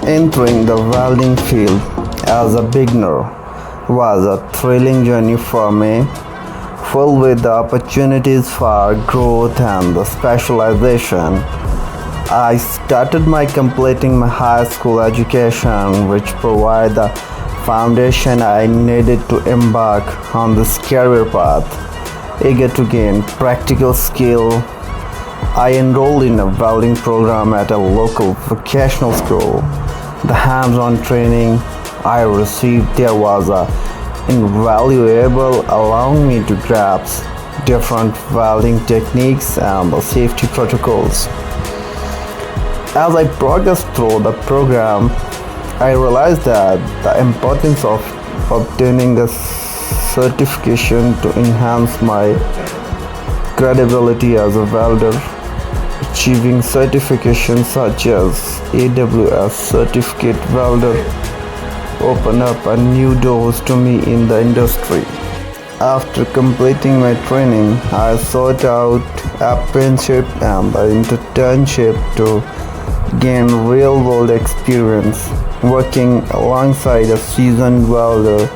Entering the welding field as a beginner was a thrilling journey for me, filled with the opportunities for growth and the specialization. I started by completing my high school education, which provided the foundation I needed to embark on this career path. Eager to gain practical skill, I enrolled in a welding program at a local vocational school. The hands-on training I received there was invaluable, allowing me to grasp different welding techniques and the safety protocols. As I progressed through the program, I realized that the importance of obtaining a certification to enhance my credibility as a welder. Achieving certifications such as AWS Certificate Welder opened up a new doors to me in the industry. After completing my training, I sought out apprenticeship and the internship to gain real-world experience. Working alongside a seasoned welder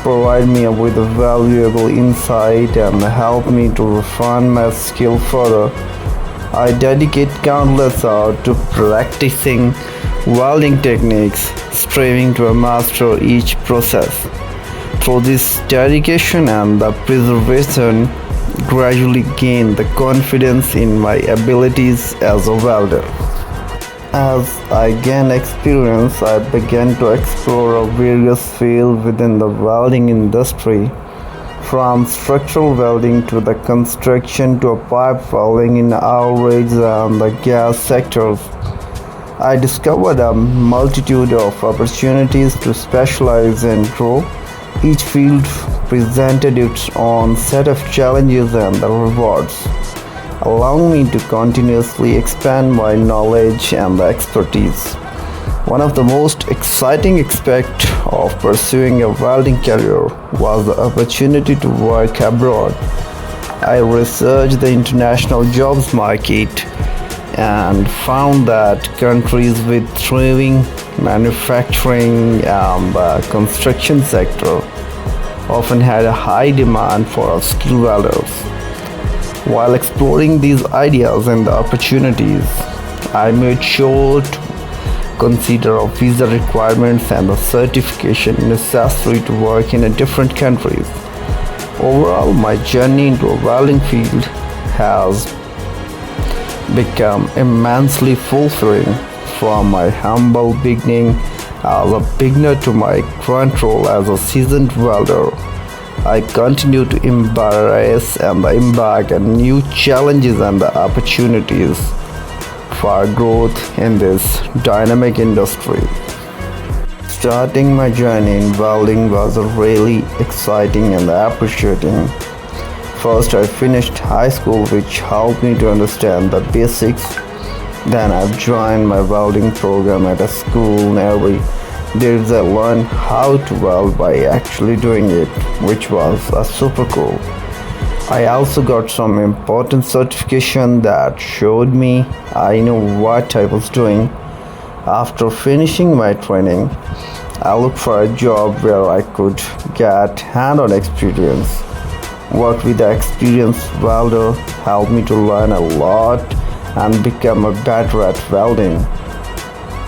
provide me with a valuable insight and help me to refine my skill further. I dedicate countless hours to practicing welding techniques, striving to master each process. Through this dedication and the preservation, gradually gained the confidence in my abilities as a welder. As I gained experience, I began to explore various fields within the welding industry, from structural welding to the construction to pipe welding in oil rigs and the gas sectors. I discovered a multitude of opportunities to specialize and grow. Each field presented its own set of challenges and the rewards, allowing me to continuously expand my knowledge and expertise. One of the most exciting aspects of pursuing a welding career was the opportunity to work abroad. I researched the international jobs market and found that countries with thriving manufacturing and the construction sector often had a high demand for skilled welders. While exploring these ideas and the opportunities, I made sure to consider visa requirements and the certification necessary to work in different countries. Overall, my journey into a welding field has become immensely fulfilling. From my humble beginning as a beginner to my current role as a seasoned welder, I continue to embrace and embark on new challenges and the opportunities for growth in this dynamic industry. Starting my journey in welding was really exciting and appreciating. First, I finished high school, which helped me to understand the basics. Then I've joined my welding program at a school nearby. There I learned how to weld by actually doing it, which was super cool. I also got some important certification that showed me I knew what I was doing. After finishing my training, I looked for a job where I could get hand-on experience. Work with the experienced welder helped me to learn a lot and become a better at welding.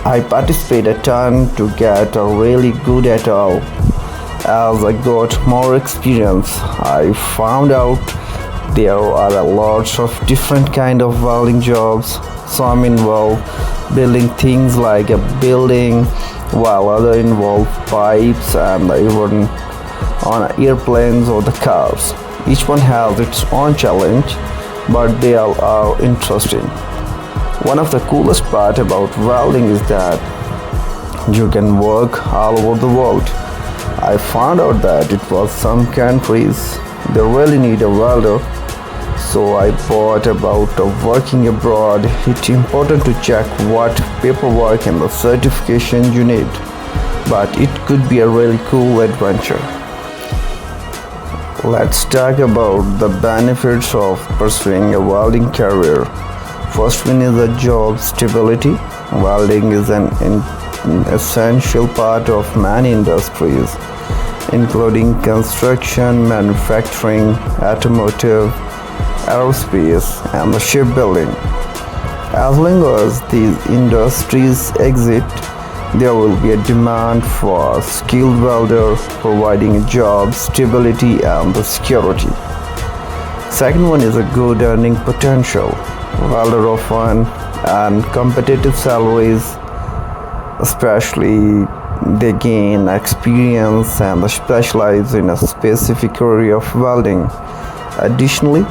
I participated a ton to get really good at all. As I got more experience, I found out there are lots of different kind of welding jobs. Some involve building things like a building, while other involve pipes and even on airplanes or the cars. Each one has its own challenge, but they all are interesting. One of the coolest part about welding is that you can work all over the world. I found out that it was some countries they really need a welder, so I thought about working abroad. It's important to check what paperwork and the certification you need, but it could be a really cool adventure. Let's talk about the benefits of pursuing a welding career. First one is the job stability. Welding is an an essential part of many industries, including construction, manufacturing, automotive, aerospace, and the shipbuilding. As long as these industries exist, there will be a demand for skilled welders providing job stability and the security. Second one is a good earning potential. Welders often earn competitive salaries, especially they gain experience and specialize in a specific area of welding. Additionally,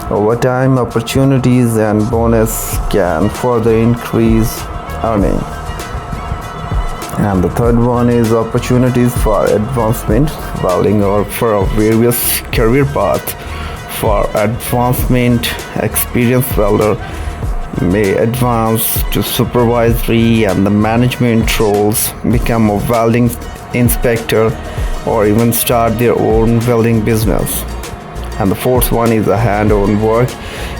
overtime opportunities and bonus can further increase earning. And the third one is opportunities for advancement. Welding offers various career paths for advancement. Experienced welder may advance to supervisory and the management roles, become a welding inspector, or even start their own welding business. And the fourth one is a hand-on work.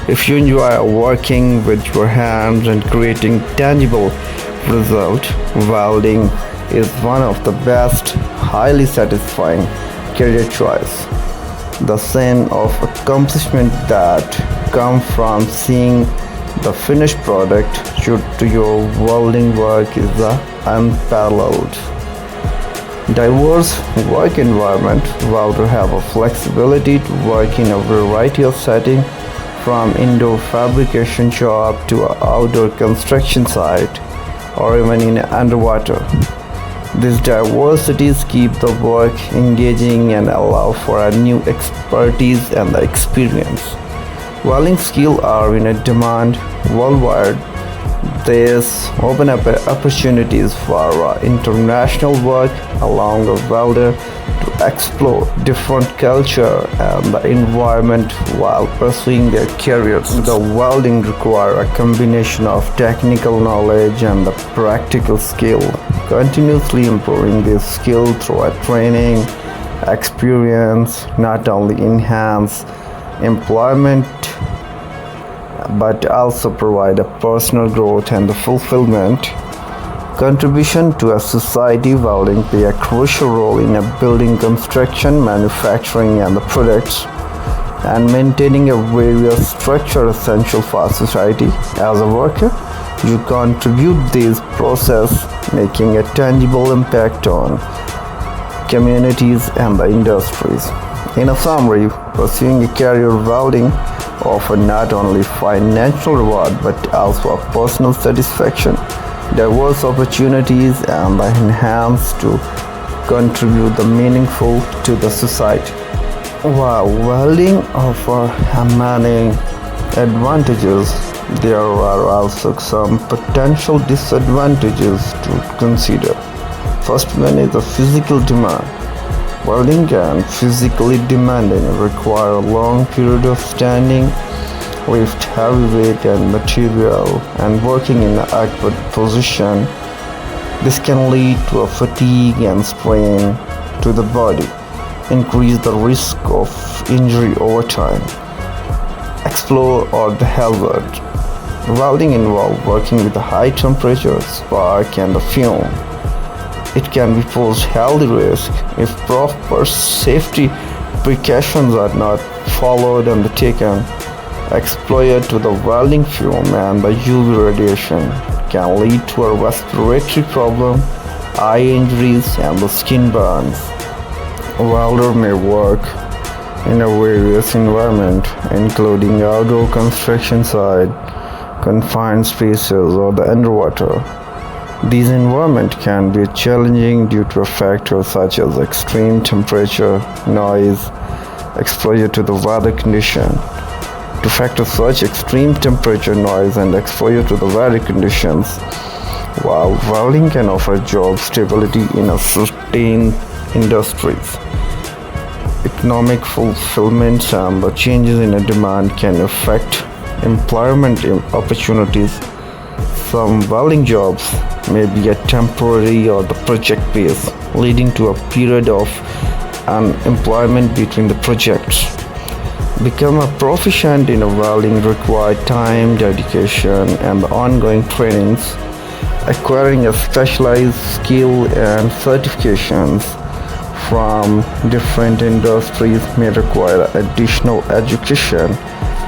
If you enjoy working with your hands and creating tangible result, welding is one of the best, highly satisfying career choice. The sense of accomplishment that comes from seeing the finished product to your welding work is unparalleled. Diverse work environment. Welders have a flexibility to work in a variety of settings, from indoor fabrication job to an outdoor construction site, or even in underwater. These diversities keep the work engaging and allow for a new expertise and experience. Welding skills are in a demand worldwide. This opens up opportunities for international work, allowing a welder to explore different culture and the environment while pursuing their careers. The welding requires a combination of technical knowledge and the practical skill. Continuously improving this skill through a training experience not only enhance employment but also provide a personal growth and the fulfillment. Contribution to a society. Welding play a crucial role in a building construction, manufacturing, and the products and maintaining a various structure essential for society. As a worker, you contribute this process, making a tangible impact on communities and the industries. In a summary, pursuing a career welding offers not only financial reward but also a personal satisfaction, diverse opportunities, and the enhance to contribute the meaningful to the society. While welding offers many advantages, there are also some potential disadvantages to consider. First one is the physical demand. Welding can physically demanding, require a long period of standing, lift heavy weight and material, and working in an awkward position. This can lead to a fatigue and strain to the body, increase the risk of injury over time. Explore or the hazard. Welding involves working with a high temperature, spark, and the fume. It can be pose health risk if proper safety precautions are not followed and taken. Exposure to the welding fume and the UV radiation can lead to a respiratory problem, eye injuries, and the skin burns. A welder may work in a various environment, including outdoor construction site, confined spaces, or the underwater. These environments can be challenging due to factors such as extreme temperature, noise, exposure to the weather condition. To factor such extreme temperature, noise, and exposure to the weather conditions, while welding can offer job stability in a certain industries, economic fulfillment and the changes in a demand can affect employment opportunities. Some welding jobs may be a temporary or the project based, leading to a period of unemployment between the projects. Become a proficient in a welding requires time, dedication, and ongoing trainings. acquiring a specialized skill and certifications from different industries may require additional education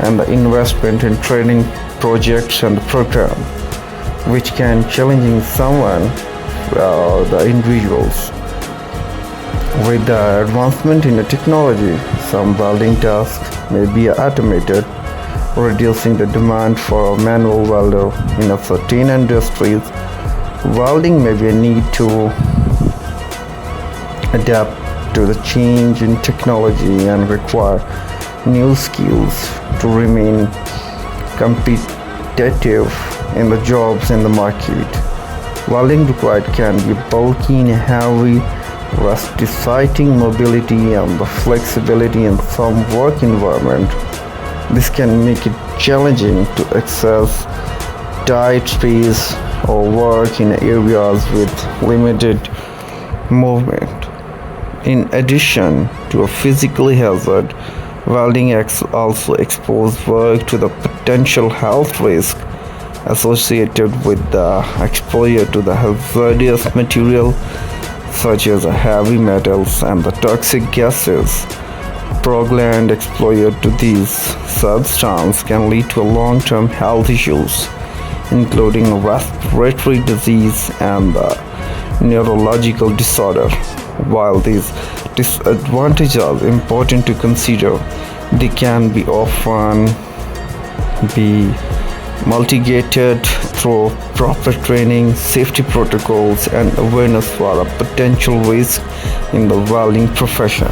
and the investment in training projects and program, which can challenging someone, the individuals. With the advancement in the technology, some welding tasks may be automated, reducing the demand for a manual welder in a certain industries. Welding may be a need to adapt to the change in technology and require new skills to remain competitive in the jobs in the market. Welding required can be bulky and heavy, restricting mobility and the flexibility in some work environment. This can make it challenging to access tight space or work in areas with limited movement. In addition to a physical hazard, welding also exposes work to the potential health risk associated with the exposure to the hazardous material such as heavy metals and the toxic gases. Prolonged exposure to these substances can lead to long-term health issues, including respiratory disease and neurological disorder. While these disadvantages are important to consider, they can be often be mitigated through proper training, safety protocols, and awareness for a potential risk in the welding profession.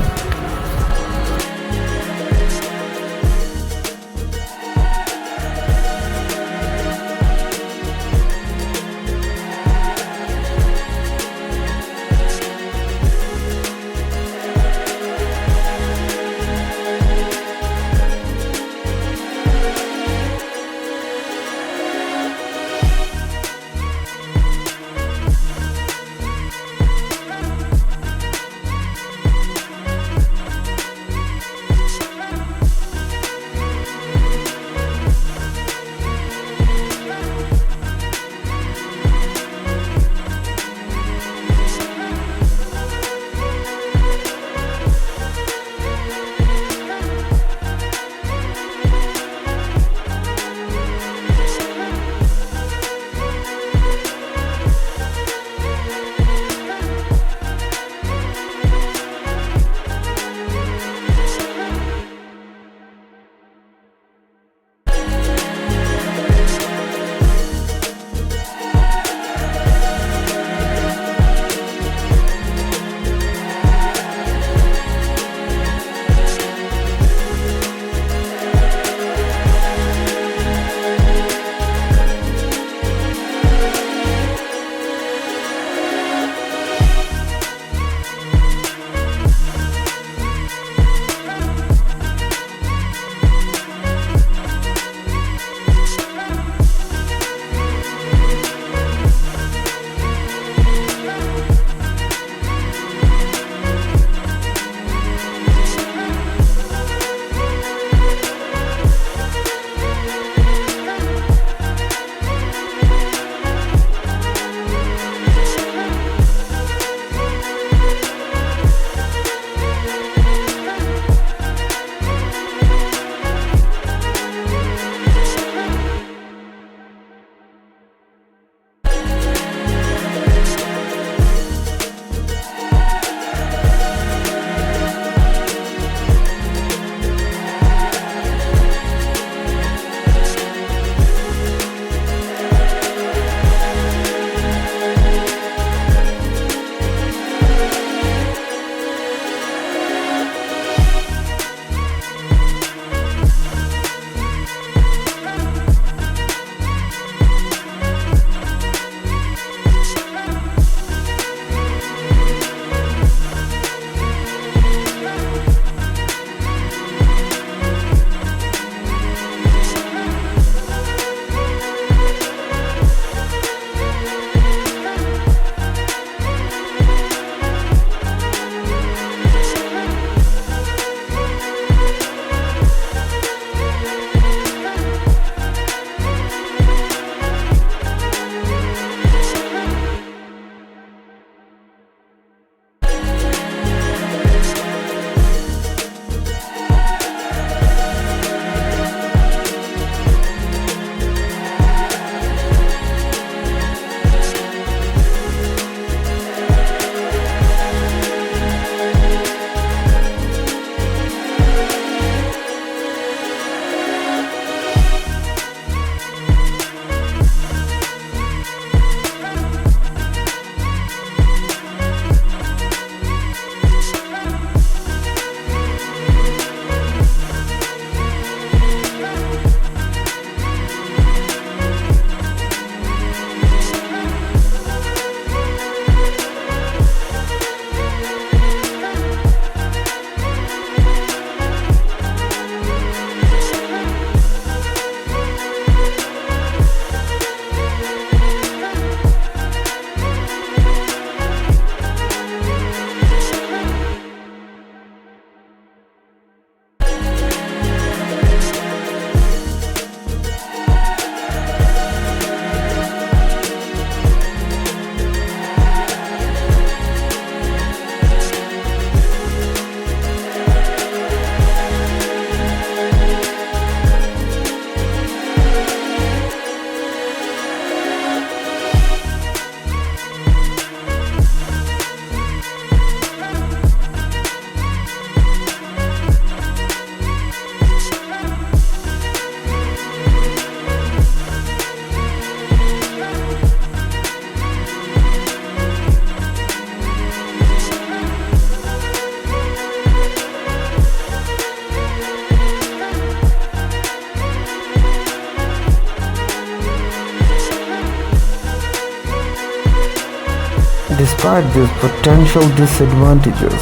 Despite these potential disadvantages,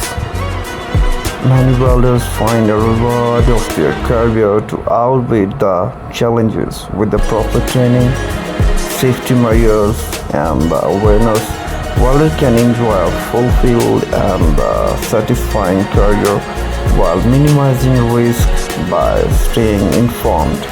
many welders find a reward of their career to outweigh the challenges with the proper training, safety measures, and awareness. Welder can enjoy a fulfilled and satisfying career while minimizing risk by staying informed.